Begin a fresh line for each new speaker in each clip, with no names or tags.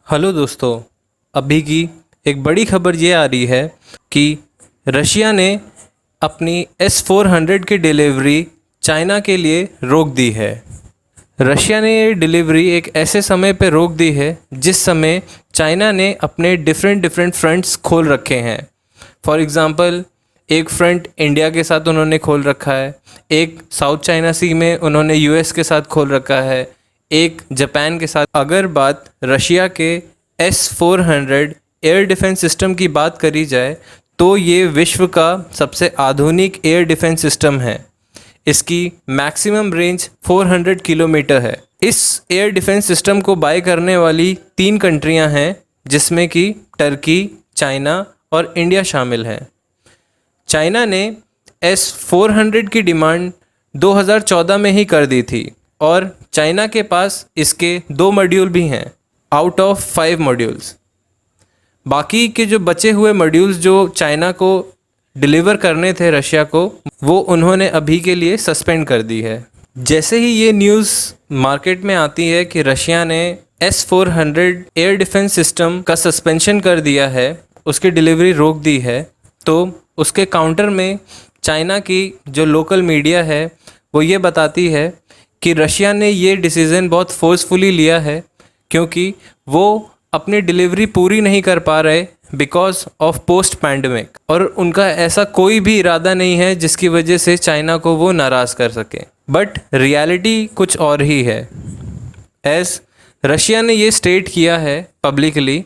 Hello दोस्तों, अभी की एक बड़ी खबर ये आ रही है कि रशिया ने अपनी S-400 की डिलीवरी चाइना के लिए रोक दी है। रशिया ने ये डिलीवरी एक ऐसे समय पे रोक दी है जिस समय चाइना ने अपने डिफरेंट फ्रंट्स खोल रखे हैं। फॉर एग्ज़ाम्पल, एक फ्रंट इंडिया के साथ उन्होंने खोल रखा है, एक साउथ चाइना सी में उन्होंने यूएस के साथ खोल रखा है, एक जापान के साथ। अगर बात रशिया के S-400 एयर डिफेंस सिस्टम की बात करी जाए तो ये विश्व का सबसे आधुनिक एयर डिफेंस सिस्टम है। इसकी मैक्सिमम रेंज 400 किलोमीटर है। इस एयर डिफेंस सिस्टम को बाय करने वाली 3 कंट्रियां हैं, जिसमें कि टर्की, चाइना और इंडिया शामिल हैं। चाइना ने S-400 की डिमांड 2014 में ही कर दी थी और चाइना के पास इसके 2 मॉड्यूल भी हैं आउट ऑफ 5 मॉड्यूल्स। बाकी के जो बचे हुए मॉड्यूल्स जो चाइना को डिलीवर करने थे रशिया को, वो उन्होंने अभी के लिए सस्पेंड कर दी है। जैसे ही ये न्यूज़ मार्केट में आती है कि रशिया ने S-400 एयर डिफेंस सिस्टम का सस्पेंशन कर दिया है, उसकी डिलीवरी रोक दी है, तो उसके काउंटर में चाइना की जो लोकल मीडिया है वो ये बताती है कि रशिया ने ये डिसीज़न बहुत फोर्सफुली लिया है क्योंकि वो अपनी डिलीवरी पूरी नहीं कर पा रहे बिकॉज ऑफ पोस्ट पैंडमिक, और उनका ऐसा कोई भी इरादा नहीं है जिसकी वजह से चाइना को वो नाराज़ कर सके। बट रियलिटी कुछ और ही है। एज रशिया ने ये स्टेट किया है पब्लिकली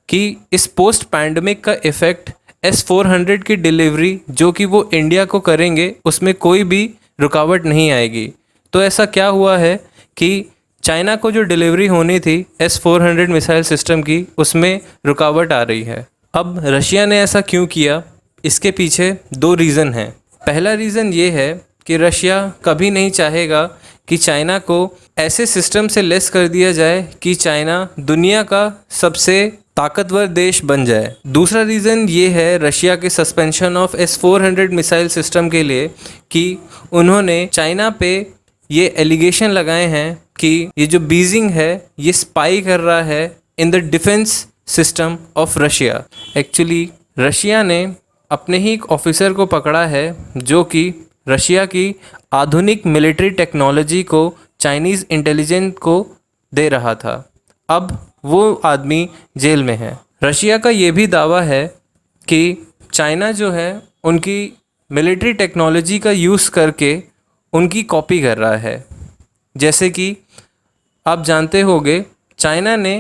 कि इस पोस्ट पैंडमिक का इफ़ेक्ट S-400 की डिलीवरी जो कि वो इंडिया को करेंगे उसमें कोई भी रुकावट नहीं आएगी। तो ऐसा क्या हुआ है कि चाइना को जो डिलीवरी होनी थी S-400 मिसाइल सिस्टम की, उसमें रुकावट आ रही है। अब रशिया ने ऐसा क्यों किया, इसके पीछे 2 रीज़न हैं। पहला रीज़न ये है कि रशिया कभी नहीं चाहेगा कि चाइना को ऐसे सिस्टम से लेस कर दिया जाए कि चाइना दुनिया का सबसे ताकतवर देश बन जाए। दूसरा रीज़न ये है रशिया के suspension of S-400 missile system के लिए कि उन्होंने चाइना पे ये एलिगेशन लगाए हैं कि ये जो बीजिंग है ये स्पाई कर रहा है in the defence system of Russia. Actually Russia ने अपने ही एक ऑफिसर को पकड़ा है जो कि रशिया की आधुनिक मिलिट्री टेक्नोलॉजी को चाइनीज़ इंटेलिजेंस को दे रहा था। अब वो आदमी जेल में है। रशिया का ये भी दावा है कि चाइना जो है उनकी मिलिट्री टेक्नोलॉजी का यूज़ करके उनकी कॉपी कर रहा है। जैसे कि आप जानते होंगे, चाइना ने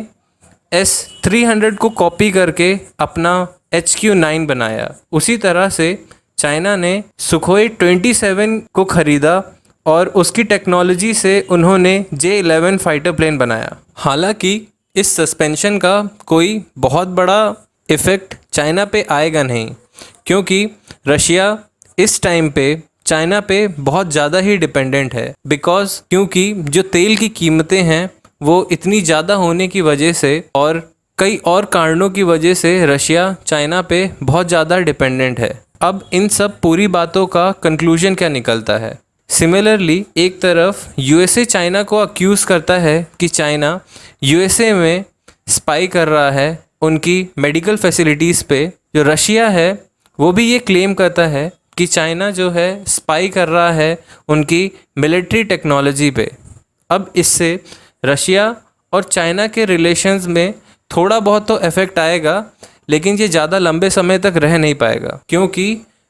S-300 को कॉपी करके अपना HQ-9 बनाया। उसी तरह से चाइना ने सुखोई 27 को ख़रीदा और उसकी टेक्नोलॉजी से उन्होंने J-11 फाइटर प्लेन बनाया। हालांकि इस सस्पेंशन का कोई बहुत बड़ा इफ़ेक्ट चाइना पे आएगा नहीं, क्योंकि रशिया इस टाइम पे चाइना पे बहुत ज़्यादा ही डिपेंडेंट है। क्योंकि जो तेल की कीमतें हैं वो इतनी ज़्यादा होने की वजह से और कई और कारणों की वजह से रशिया चाइना पे बहुत ज़्यादा डिपेंडेंट है। अब इन सब पूरी बातों का कंक्लूजन क्या निकलता है? सिमिलरली एक तरफ यूएसए चाइना को अक्यूज़ करता है कि चाइना यूएसए में स्पाई कर रहा है उनकी मेडिकल फैसिलिटीज़ पे। जो रशिया है वो भी ये क्लेम करता है कि चाइना जो है स्पाई कर रहा है उनकी मिलिट्री टेक्नोलॉजी पे। अब इससे रशिया और चाइना के रिलेशंस में थोड़ा बहुत तो इफ़ेक्ट आएगा, लेकिन ये ज़्यादा लंबे समय तक रह नहीं पाएगा क्योंकि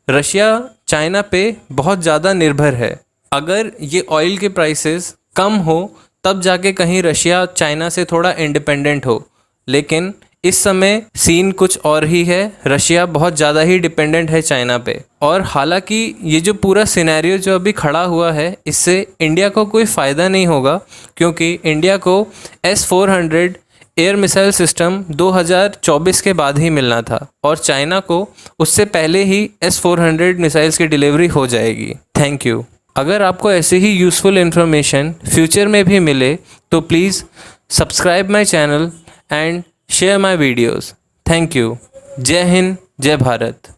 रशिया चाइना पे बहुत ज़्यादा निर्भर है। अगर ये ऑयल के प्राइसेस कम हो तब जाके कहीं रशिया चाइना से थोड़ा इंडिपेंडेंट हो, लेकिन इस समय सीन कुछ और ही है। रशिया बहुत ज़्यादा ही डिपेंडेंट है चाइना पे। और हालांकि ये जो पूरा सिनेरियो जो अभी खड़ा हुआ है, इससे इंडिया को कोई फ़ायदा नहीं होगा क्योंकि इंडिया को S-400 एयर मिसाइल सिस्टम 2024 के बाद ही मिलना था और चाइना को उससे पहले ही S-400 मिसाइल्स की डिलीवरी हो जाएगी। Thank you. अगर आपको ऐसे ही यूज़फुल इन्फॉर्मेशन फ्यूचर में भी मिले तो please subscribe my channel and share my videos. Thank you. जय हिंद, जय भारत।